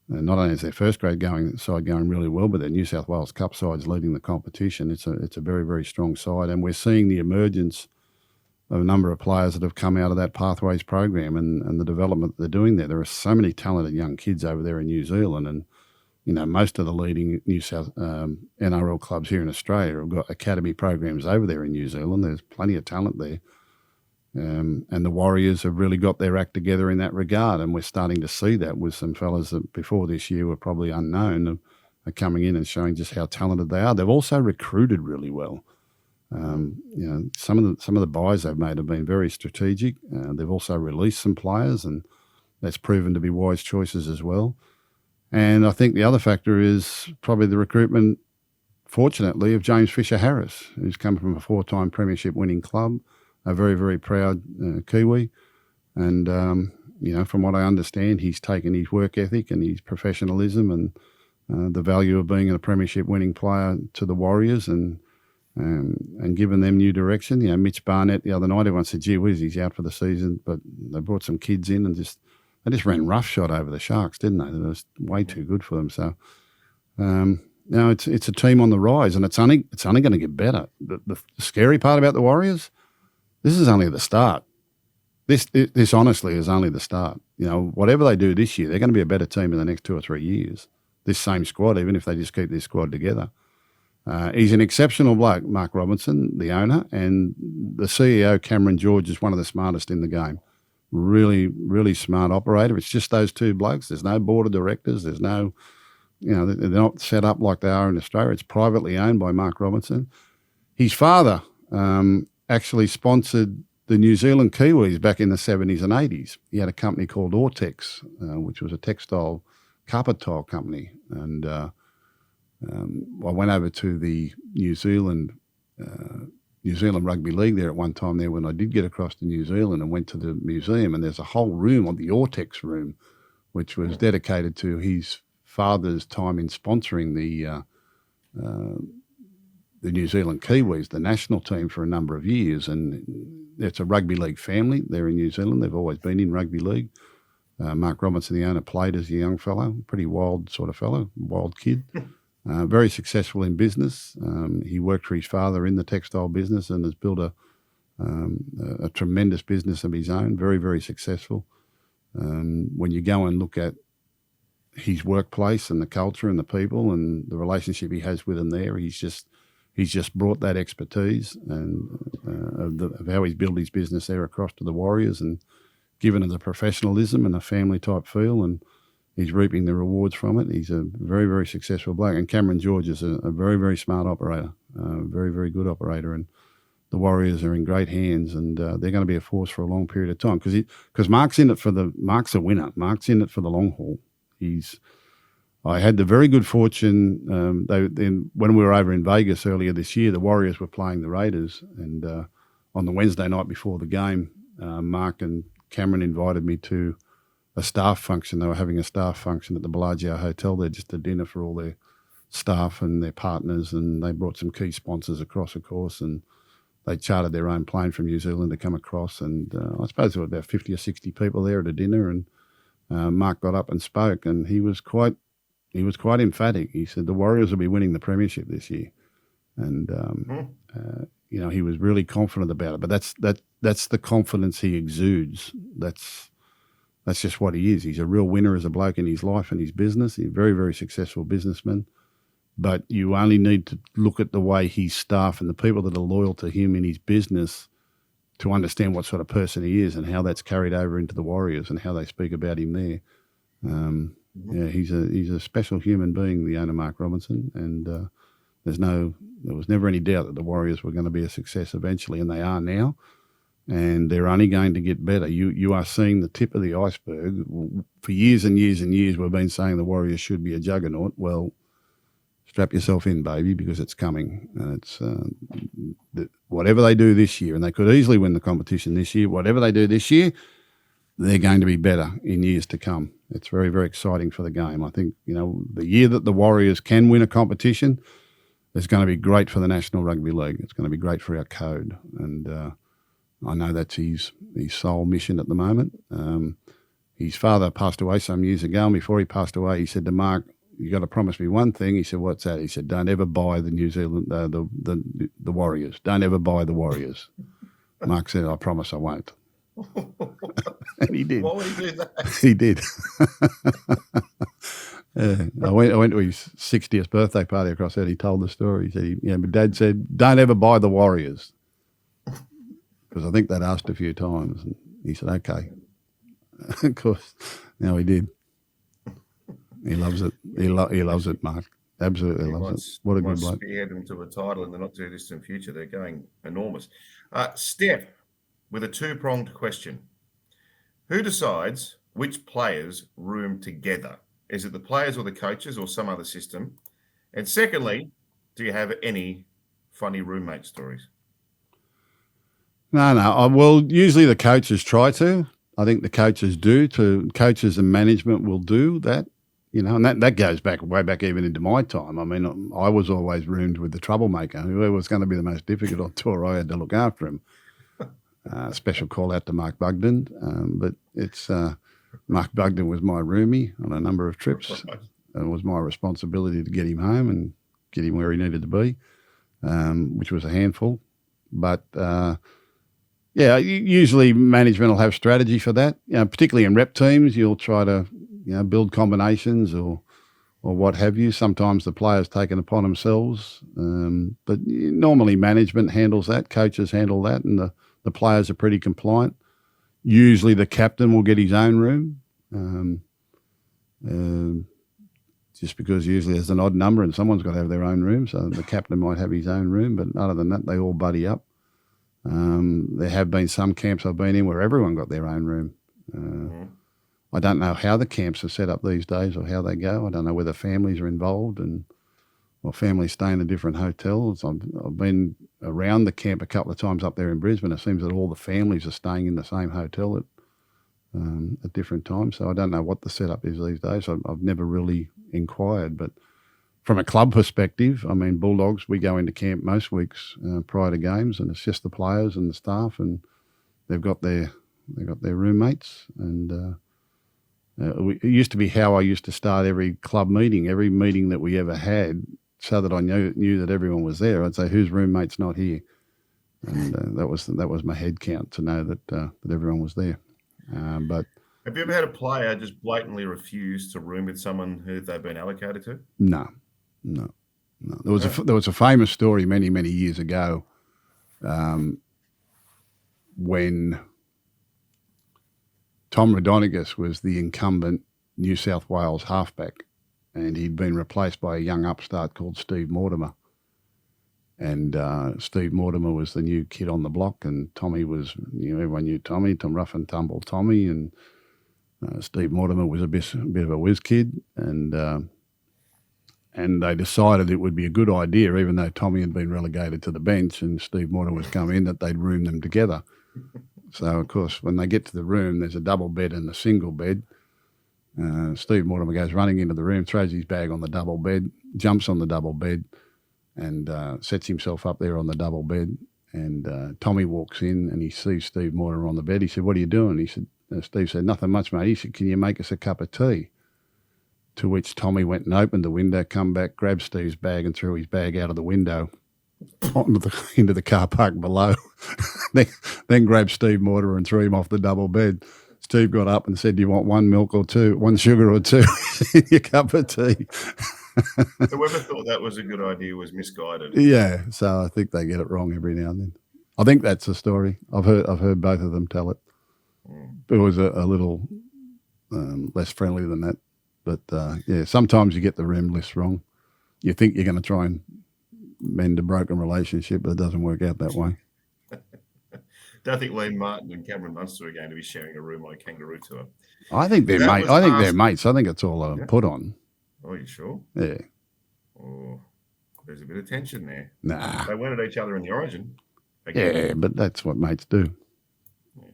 Not only is their first grade side going really well, but their New South Wales Cup side's leading the competition. It's a very, very strong side. And we're seeing the emergence of a number of players that have come out of that Pathways program and the development that they're doing there. There are so many talented young kids over there in New Zealand, and most of the leading New South NRL clubs here in Australia have got academy programs over there in New Zealand. There's plenty of talent there. And the Warriors have really got their act together in that regard, and we're starting to see that with some fellas that before this year were probably unknown are coming in and showing just how talented they are. They've also recruited really well. Some of the buys they've made have been very strategic. They've also released some players, and that's proven to be wise choices as well. And I think the other factor is probably the recruitment, fortunately, of James Fisher-Harris, who's come from a 4-time premiership winning club, a very, very proud Kiwi. And, from what I understand, he's taken his work ethic and his professionalism and the value of being a premiership winning player to the Warriors and given them new direction. Mitch Barnett the other night, everyone said, gee whiz, he's out for the season. But they brought some kids in and they just ran roughshod over the Sharks, didn't they? It was way too good for them. So, now it's a team on the rise, and it's only going to get better. The scary part about the Warriors, this is only the start. This honestly is only the start. Whatever they do this year, they're going to be a better team in the next 2 or 3 years. This same squad, even if they just keep this squad together. He's an exceptional bloke, Mark Robinson, the owner, and the CEO, Cameron George, is one of the smartest in the game. Really, really smart operator. It's just those two blokes. There's no board of directors. There's no, they're not set up like they are in Australia. It's privately owned by Mark Robinson. His father actually sponsored the New Zealand Kiwis back in the 70s and 80s. He had a company called Ortex, which was a textile carpet tile company. And I went over to the New Zealand Rugby League there at one time there when I did get across to New Zealand and went to the museum, and there's a whole room on the Ortex room, which was dedicated to his father's time in sponsoring the New Zealand Kiwis, the national team, for a number of years. And it's a rugby league family there in New Zealand. They've always been in rugby league. Mark Robinson, the owner, played as a young fellow, pretty wild sort of fellow, wild kid. Very successful in business. He worked for his father in the textile business and has built a tremendous business of his own, very, very successful. When you go and look at his workplace and the culture and the people and the relationship he has with them there, he's just brought that expertise and of how he's built his business there across to the Warriors and given it the professionalism and a family type feel, and he's reaping the rewards from it. He's a very, very successful bloke. And Cameron George is a very, very smart operator, very, very good operator. And the Warriors are in great hands, and they're going to be a force for a long period of time because Mark's in it Mark's a winner. Mark's in it for the long haul. I had the very good fortune, when we were over in Vegas earlier this year, the Warriors were playing the Raiders, and on the Wednesday night before the game, Mark and Cameron invited me to a staff function. They were having a staff function at the Bellagio Hotel there, just a dinner for all their staff and their partners, and they brought some key sponsors across, of course, and they chartered their own plane from New Zealand to come across, and I suppose there were about 50 or 60 people there at a dinner, and Mark got up and spoke, and he was quite emphatic. He said the Warriors will be winning the premiership this year, and he was really confident about it. But that's the confidence he exudes. That's just what he is. He's a real winner as a bloke in his life and his business. He's a very, very successful businessman. but you only need to look at the way his staff and the people that are loyal to him in his business to understand what sort of person he is and how that's carried over into the Warriors and how they speak about him there. Yeah, he's a special human being, the owner, Mark Robinson, and there was never any doubt that the Warriors were going to be a success eventually, and they are now, and they're only going to get better. You are seeing the tip of the iceberg. For years and years and years, we've been saying the Warriors should be a juggernaut. Well, strap yourself in, baby, because it's coming. And it's whatever they do this year, and they could easily win the competition this year. Whatever they do this year, they're going to be better in years to come. It's very, very exciting for the game. I think, the year that the Warriors can win a competition is going to be great for the National Rugby League. It's going to be great for our code. And I know that's his sole mission at the moment. His father passed away some years ago, and before he passed away, he said to Mark, "You got to promise me one thing." He said, "What's that?" He said, "Don't ever buy the New Zealand, the Warriors. Don't ever buy the Warriors." Mark said, "I promise I won't." And he did. Why would he do that? He did. I went to his 60th birthday party across there. He told the story. He said, my dad said, "Don't ever buy the Warriors," because I think they'd asked a few times. And he said, "Okay." Of course, now he did. He loves it. He loves it, Mark. Absolutely loves it. What a good bloke. Spearhead them to a title in the not too distant future. They're going enormous. Steph, with a two-pronged question. Who decides which players room together? Is it the players or the coaches or some other system? And secondly, do you have any funny roommate stories? No. Well, usually the coaches try to. I think the coaches do. Coaches and management will do that, and that goes way back even into my time. I mean, I was always roomed with the troublemaker. Whoever was going to be the most difficult on tour, I had to look after him. Special call out to Mark Bugden, but it's Mark Bugden was my roomie on a number of trips. It was my responsibility to get him home and get him where he needed to be, which was a handful. But usually management will have strategy for that. Particularly in rep teams, you'll try to build combinations or what have you. Sometimes the players take it upon themselves, but normally management handles that, coaches handle that, and the players are pretty compliant. Usually the captain will get his own room, just because usually there's an odd number and someone's got to have their own room, so the captain might have his own room, but other than that, they all buddy up. There have been some camps I've been in where everyone got their own room. I don't know how the camps are set up these days or how they go. I don't know whether families are involved or families stay in different hotels. I've been around the camp a couple of times up there in Brisbane. It seems that all the families are staying in the same hotel at different times. So I don't know what the setup is these days. I've never really inquired. But from a club perspective, I mean, Bulldogs, we go into camp most weeks prior to games, and it's just the players and the staff, and they've got their roommates. And it used to be how I used to start every club meeting, every meeting that we ever had, so that I knew that everyone was there. I'd say, "Whose roommate's not here?" And that was my head count to know that everyone was there. But have you ever had a player just blatantly refuse to room with someone who they've been allocated to? No. There was a famous story many, many years ago when Tom Rhodonagos was the incumbent New South Wales halfback, and he'd been replaced by a young upstart called Steve Mortimer. And Steve Mortimer was the new kid on the block, and Tommy was, everyone knew Tommy, Tom Rough and Tumble Tommy, and Steve Mortimer was a bit of a whiz kid, and they decided it would be a good idea, even though Tommy had been relegated to the bench and Steve Mortimer was come in, that they'd room them together. So, of course, when they get to the room, there's a double bed and a single bed. Steve Mortimer goes running into the room, throws his bag on the double bed, jumps on the double bed, and sets himself up there on the double bed. And Tommy walks in and he sees Steve Mortimer on the bed. He said, "What are you doing?" He said, Steve said, "Nothing much, mate." He said, "Can you make us a cup of tea?" To which Tommy went and opened the window, come back, grabbed Steve's bag and threw his bag out of the window into the car park below. then grabbed Steve Mortimer and threw him off the double bed. Steve got up and said, "Do you want one milk or two, one sugar or two in your cup of tea?" Whoever thought that was a good idea was misguided. Yeah, so I think they get it wrong every now and then. I think that's the story. I've heard both of them tell it. It was a little less friendly than that. But, yeah, sometimes you get the rem list wrong. You think you're going to try and mend a broken relationship, but it doesn't work out that way. Don't think Liam Martin and Cameron Munster are going to be sharing a room on a kangaroo tour. I think they're mates. I think they're mates. I think it's all put on. Oh, you sure? Yeah. Oh, there's a bit of tension there. Nah. They went at each other in the Origin. Yeah, but that's what mates do. Yeah.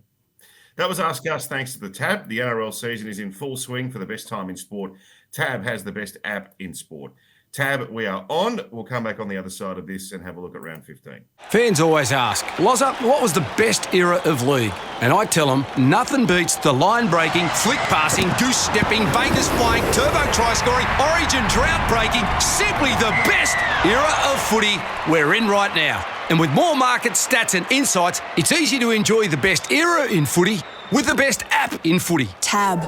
That was Ask Us thanks to the Tab. The NRL season is in full swing for the best time in sport. Tab has the best app in sport. Tab, we are on. We'll come back on the other side of this and have a look at round 15. Fans always ask, Lozza, what was the best era of league? And I tell them, nothing beats the line-breaking, flick-passing, goose-stepping, Vegas-flying, turbo try-scoring, origin drought-breaking, simply the best era of footy we're in right now. And with more market stats and insights, it's easy to enjoy the best era in footy with the best app in footy. Tab.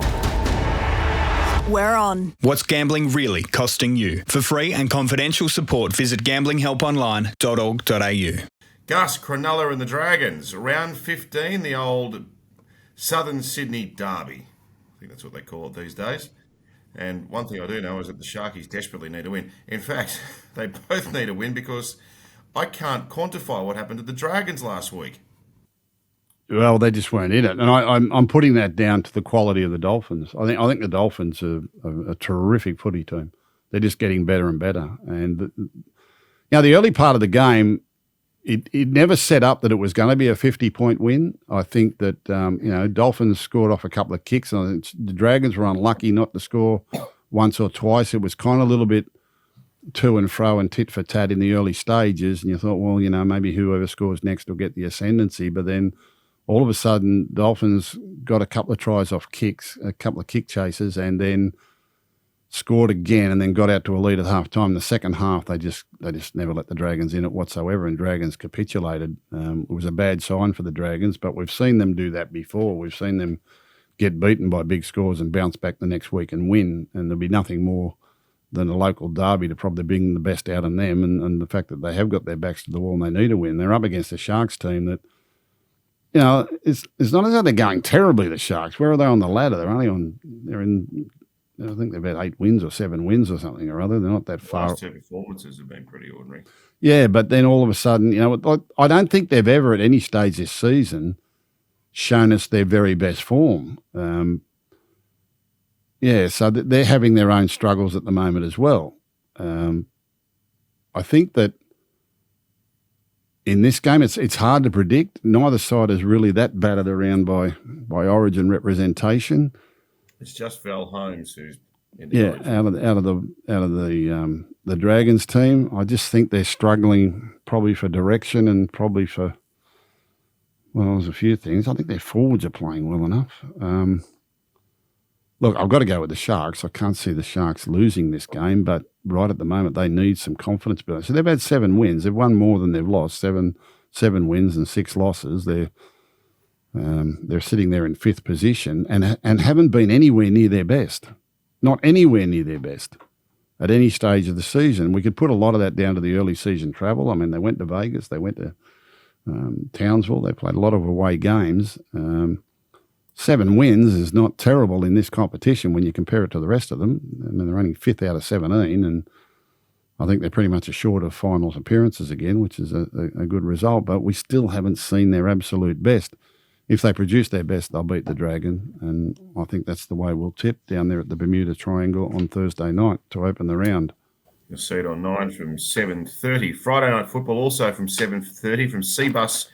We're on. What's gambling really costing you? For free and confidential support, visit gamblinghelponline.org.au. Gus, Cronulla and the Dragons. Round 15, the old Southern Sydney derby. I think that's what they call it these days. And one thing I do know is that the Sharkies desperately need to win. In fact, they both need to win because I can't quantify what happened to the Dragons last week. Well, they just weren't in it, and I'm putting that down to the quality of the Dolphins. I think the Dolphins are a terrific footy team. They're just getting better and better. And the early part of the game, it never set up that it was going to be a 50-point win. I think that Dolphins scored off a couple of kicks, and the Dragons were unlucky not to score once or twice. It was kind of a little bit to and fro and tit for tat in the early stages, and you thought, well, maybe whoever scores next will get the ascendancy, but then all of a sudden, Dolphins got a couple of tries off kicks, a couple of kick chases, and then scored again, and then got out to a lead at half time. The second half, they just never let the Dragons in it whatsoever, and Dragons capitulated. It was a bad sign for the Dragons, but we've seen them do that before. We've seen them get beaten by big scores and bounce back the next week and win, and there'll be nothing more than a local derby to probably bring the best out of them, and the fact that they have got their backs to the wall and they need to win. They're up against a Sharks team that, it's not as though they're going terribly, the Sharks. Where are they on the ladder? They're in, I think they've had 8 wins or 7 wins or something or other. They're not that far. The last 2 performances have been pretty ordinary. Yeah, but then all of a sudden, I don't think they've ever at any stage this season shown us their very best form. So they're having their own struggles at the moment as well. I think that in this game, it's hard to predict. Neither side is really that battered around by origin representation. It's just Val Holmes who's in the origin. out of the Dragons team. I just think they're struggling probably for direction and probably for, well, there's a few things. I think their forwards are playing well enough. Look, I've got to go with the Sharks. I can't see the Sharks losing this game, but right at the moment they need some confidence building. So they've had 7 wins. They've won more than they've lost. Seven wins and 6 losses. They're sitting there in 5th position and haven't been anywhere near their best. Not anywhere near their best at any stage of the season. We could put a lot of that down to the early season travel. I mean, they went to Vegas. They went to Townsville. They played a lot of away games. 7 wins is not terrible in this competition when you compare it to the rest of them. I mean, they're only 5th out of 17, and I think they're pretty much assured of finals appearances again, which is a good result. But we still haven't seen their absolute best. If they produce their best, they'll beat the Dragon, and I think that's the way we'll tip down there at the Bermuda Triangle on Thursday night to open the round. You'll see it on 9 from 7:30. Friday night football also from 7:30 from Cbus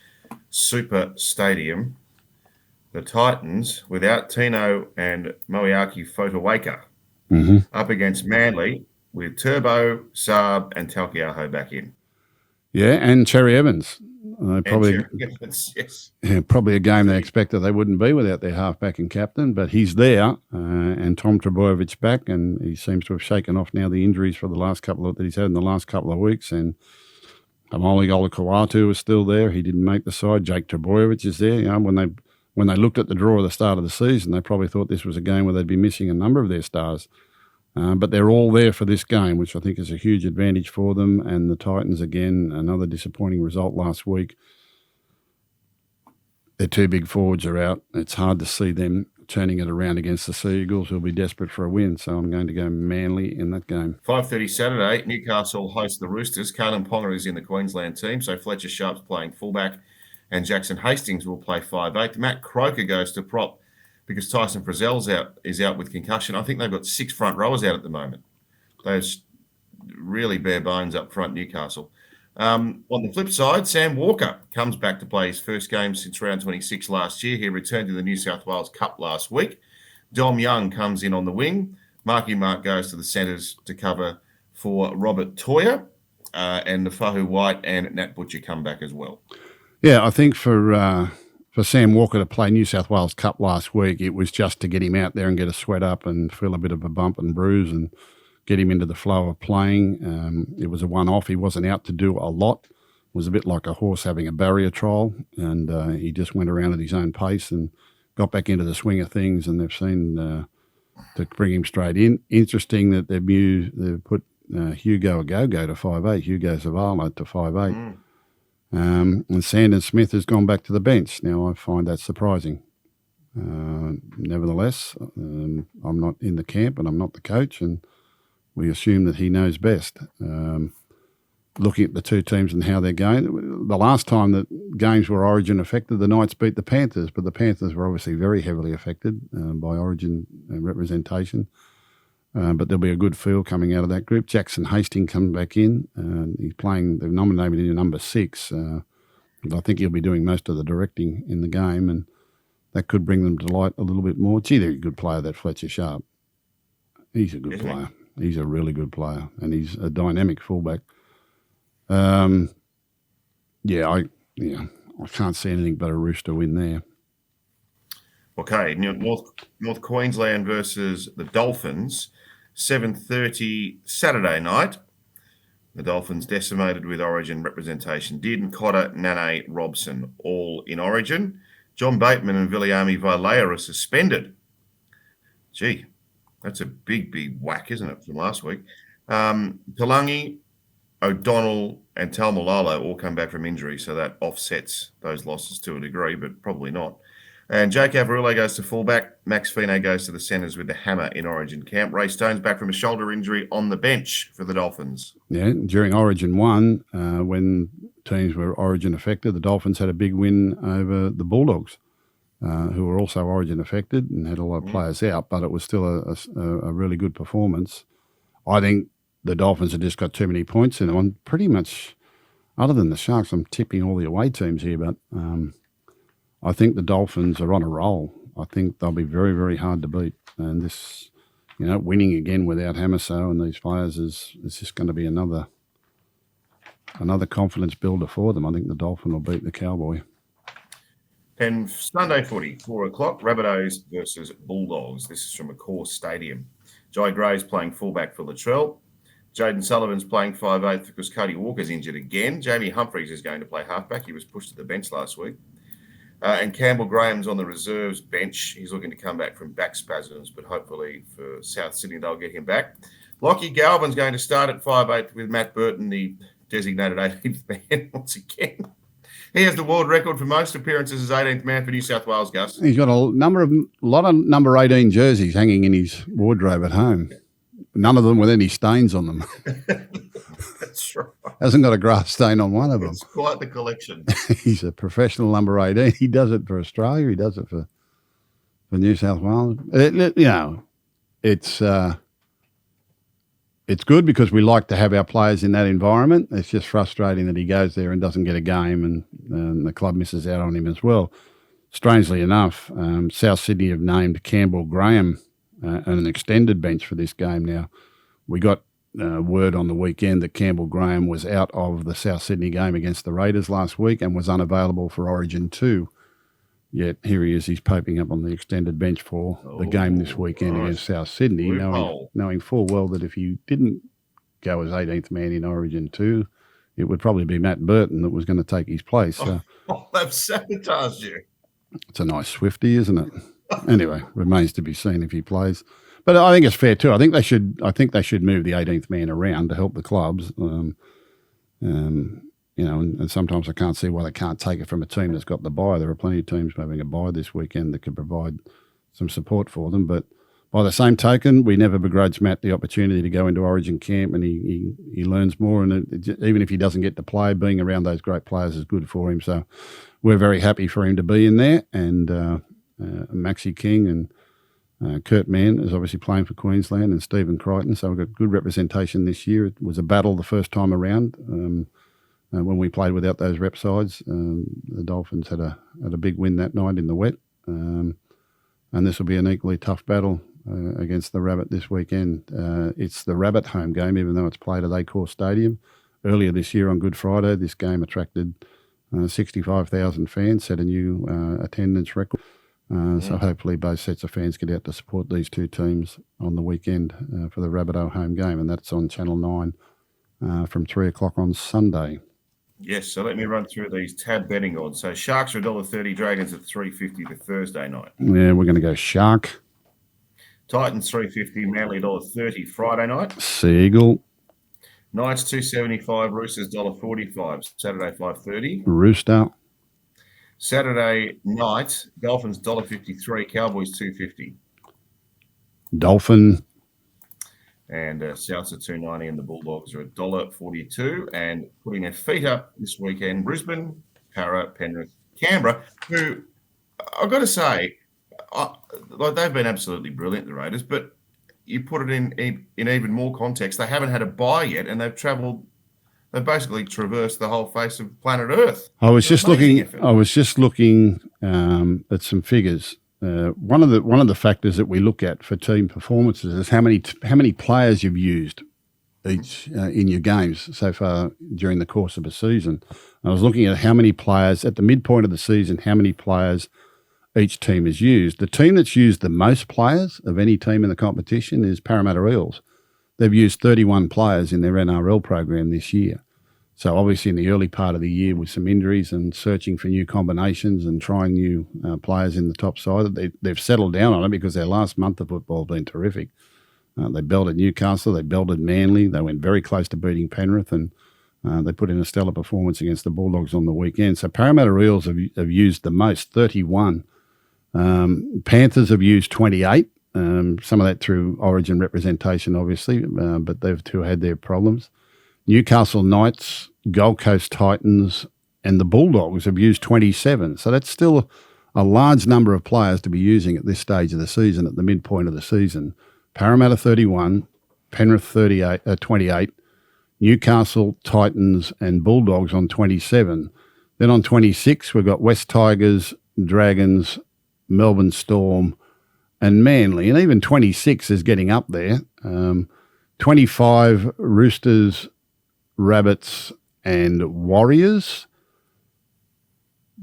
Super Stadium. The Titans, without Tino and Moeaki Fotuaika, up against Manly with Turbo, Saab and Talkiaho back in. Yeah, and Cherry-Evans. Yes. Yeah, probably a game they expected they wouldn't be without their halfback and captain, but he's there, and Tom Trbojevic back, and he seems to have shaken off now the injuries for the last that he's had in the last couple of weeks, and Amoli Olakauatu is still there. He didn't make the side. Jake Trbojevic is there. When they looked at the draw at the start of the season, they probably thought this was a game where they'd be missing a number of their stars. But they're all there for this game, which I think is a huge advantage for them. And the Titans, again, another disappointing result last week. Their two big forwards are out. It's hard to see them turning it around against the Sea Eagles, who'll be desperate for a win. So I'm going to go Manly in that game. 5:30 Saturday, Newcastle host the Roosters. Kalen Ponga is in the Queensland team, so Fletcher Sharp's playing fullback, and Jackson Hastings will play 5'8". Matt Croker goes to prop because Tyson Frizzell's is out with concussion. I think they've got 6 front rowers out at the moment. Those really bare bones up front, Newcastle. On the flip side, Sam Walker comes back to play his first game since round 26 last year. He returned to the New South Wales Cup last week. Dom Young comes in on the wing. Marky Mark goes to the centres to cover for Robert Toyer. And the Fahu White and Nat Butcher come back as well. Yeah, I think for Sam Walker to play New South Wales Cup last week, it was just to get him out there and get a sweat up and feel a bit of a bump and bruise and get him into the flow of playing. It was a one-off. He wasn't out to do a lot. It was a bit like a horse having a barrier trial, and he just went around at his own pace and got back into the swing of things, and they've seen to bring him straight in. Interesting that they've put Hugo Agogo to 5'8", Hugo Zavala to 5'8". And Sandon Smith has gone back to the bench. Now, I find that surprising. Nevertheless, I'm not in the camp and I'm not the coach, and we assume that he knows best. Looking at the two teams and how they're going, the last time that games were Origin affected, the Knights beat the Panthers, but the Panthers were obviously very heavily affected by Origin representation. But there'll be a good feel coming out of that group. Jackson Hastings comes back in. He's playing, they've nominated him number 6. I think he'll be doing most of the directing in the game, and that could bring them to light a little bit more. Gee, they're a good player, that Fletcher Sharp. He's a good player. He's a really good player, and he's a dynamic fullback. I can't see anything but a Rooster win there. Okay, North Queensland versus the Dolphins, 7:30 Saturday night. The Dolphins decimated with Origin representation. Dearden, Cotter, Nane, Robson, all in Origin. John Bateman and Viliami Vailea are suspended. Gee, that's a big whack, isn't it, from last week? Talangi, O'Donnell, and Talmalolo all come back from injury, so that offsets those losses to a degree, but probably not. And Jake Averillo goes to fullback. Max Fino goes to the centres with the hammer in Origin camp. Ray Stone's back from a shoulder injury on the bench for the Dolphins. Yeah, during Origin 1, when teams were Origin affected, the Dolphins had a big win over the Bulldogs, who were also Origin affected and had a lot of players out, but it was still a really good performance. I think the Dolphins have just got too many points in them. Pretty much, other than the Sharks, I'm tipping all the away teams here, but I think the Dolphins are on a roll. I think they'll be very, very hard to beat. And this, winning again without Hamiso and these players is just going to be another confidence builder for them. I think the Dolphin will beat the Cowboy. And Sunday footy, 4 o'clock, Rabbitohs versus Bulldogs. This is from Accor Stadium. Jai Gray's playing fullback for Latrell. Jaden Sullivan's playing 5'8" because Cody Walker's injured again. Jamie Humphries is going to play halfback. He was pushed to the bench last week. And Campbell Graham's on the reserves bench. He's looking to come back from back spasms, but hopefully for South Sydney, they'll get him back. Lockie Galvin's going to start at 5'8" with Matt Burton, the designated 18th man once again. He has the world record for most appearances as 18th man for New South Wales, Gus. He's got a lot of number 18 jerseys hanging in his wardrobe at home. None of them with any stains on them. That's right. Hasn't got a grass stain on one of them. It's quite the collection. He's a professional number 18. He does it for Australia. He does it for New South Wales. It's good because we like to have our players in that environment. It's just frustrating that he goes there and doesn't get a game, and the club misses out on him as well. Strangely enough, South Sydney have named Campbell Graham an extended bench for this game now. We got word on the weekend that Campbell Graham was out of the South Sydney game against the Raiders last week and was unavailable for Origin 2. Yet here he is, he's poping up on the extended bench for the game this weekend against South Sydney, knowing full well that if he didn't go as 18th man in Origin 2, it would probably be Matt Burton that was going to take his place. So they've sabotaged you. It's a nice Swiftie, isn't it? Anyway, remains to be seen if he plays. But I think it's fair too. I think they should move the 18th man around to help the clubs. And sometimes I can't see why they can't take it from a team that's got the bye. There are plenty of teams having a bye this weekend that could provide some support for them. But by the same token, we never begrudge Matt the opportunity to go into Origin camp, and he learns more. And even if he doesn't get to play, being around those great players is good for him. So we're very happy for him to be in there. And Maxie King and Kurt Mann is obviously playing for Queensland, and Stephen Crichton. So we've got good representation this year. It was a battle the first time around. When we played without those rep sides, the Dolphins had a big win that night in the wet. And this will be an equally tough battle against the Rabbit this weekend. It's the Rabbit home game, even though it's played at Accor Stadium. Earlier this year on Good Friday, this game attracted 65,000 fans, set a new attendance record. So hopefully both sets of fans get out to support these two teams on the weekend for the Rabbitoh home game, and that's on Channel 9 from 3 o'clock on Sunday. Yes, so let me run through these tab betting odds. So Sharks are $1.30, Dragons at $3.50 for Thursday night. Yeah, we're going to go Shark. Titans $3.50, Manly $1.30 Friday night. Seagull. Knights $2.75, Roosters $1.45 Saturday 5:30. Rooster. Saturday night, Dolphins $1.53, Cowboys $2.50. Dolphin. And Souths are $2.90 and the Bulldogs are $1.42. And putting their feet up this weekend, Brisbane, Para, Penrith, Canberra, who I've got to say, they've been absolutely brilliant, the Raiders, but you put it in even more context. They haven't had a bye yet, and they've basically traversed the whole face of planet Earth. I was just looking at some figures. One of the factors that we look at for team performances is how many players you've used each in your games so far during the course of a season. I was looking at how many players at the midpoint of the season, how many players each team has used. The team that's used the most players of any team in the competition is Parramatta Eels. They've used 31 players in their NRL program this year. So obviously in the early part of the year with some injuries and searching for new combinations and trying new players in the top side, they've settled down on it because their last month of football has been terrific. They belted Newcastle, they belted Manly, they went very close to beating Penrith, and they put in a stellar performance against the Bulldogs on the weekend. So Parramatta Eels have used the most, 31. Panthers have used 28. Some of that through Origin representation, obviously, but they've too had their problems. Newcastle Knights, Gold Coast Titans, and the Bulldogs have used 27. So that's still a large number of players to be using at this stage of the season, at the midpoint of the season. Parramatta 31, Penrith 28, Newcastle, Titans, and Bulldogs on 27. Then on 26, we've got West Tigers, Dragons, Melbourne Storm, and Manly. And even 26 is getting up there. 25, Roosters, Rabbits, and Warriors.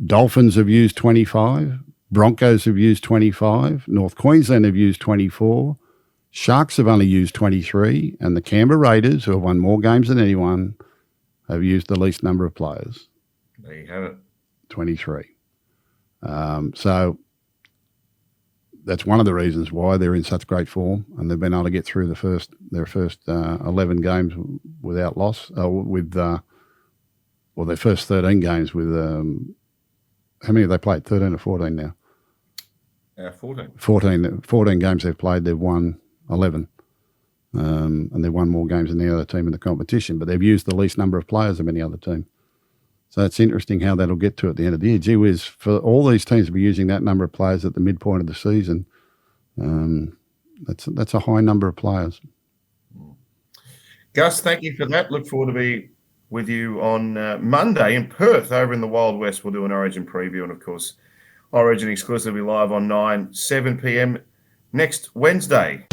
Dolphins have used 25. Broncos have used 25. North Queensland have used 24. Sharks have only used 23. And the Canberra Raiders, who have won more games than anyone, have used the least number of players. There you have it. 23. So that's one of the reasons why they're in such great form, and they've been able to get through their first 11 games without loss. Their first 13 games with how many have they played? 13 or 14 now? 14. 14 games they've played. They've won 11, and they've won more games than any other team in the competition. But they've used the least number of players of any other team. So it's interesting how that'll get to at the end of the year. Gee whiz, for all these teams to be using that number of players at the midpoint of the season, that's a high number of players. Gus, thank you for that. Look forward to be with you on Monday in Perth over in the Wild West. We'll do an Origin preview and, of course, Origin exclusively live on 7 p.m. next Wednesday.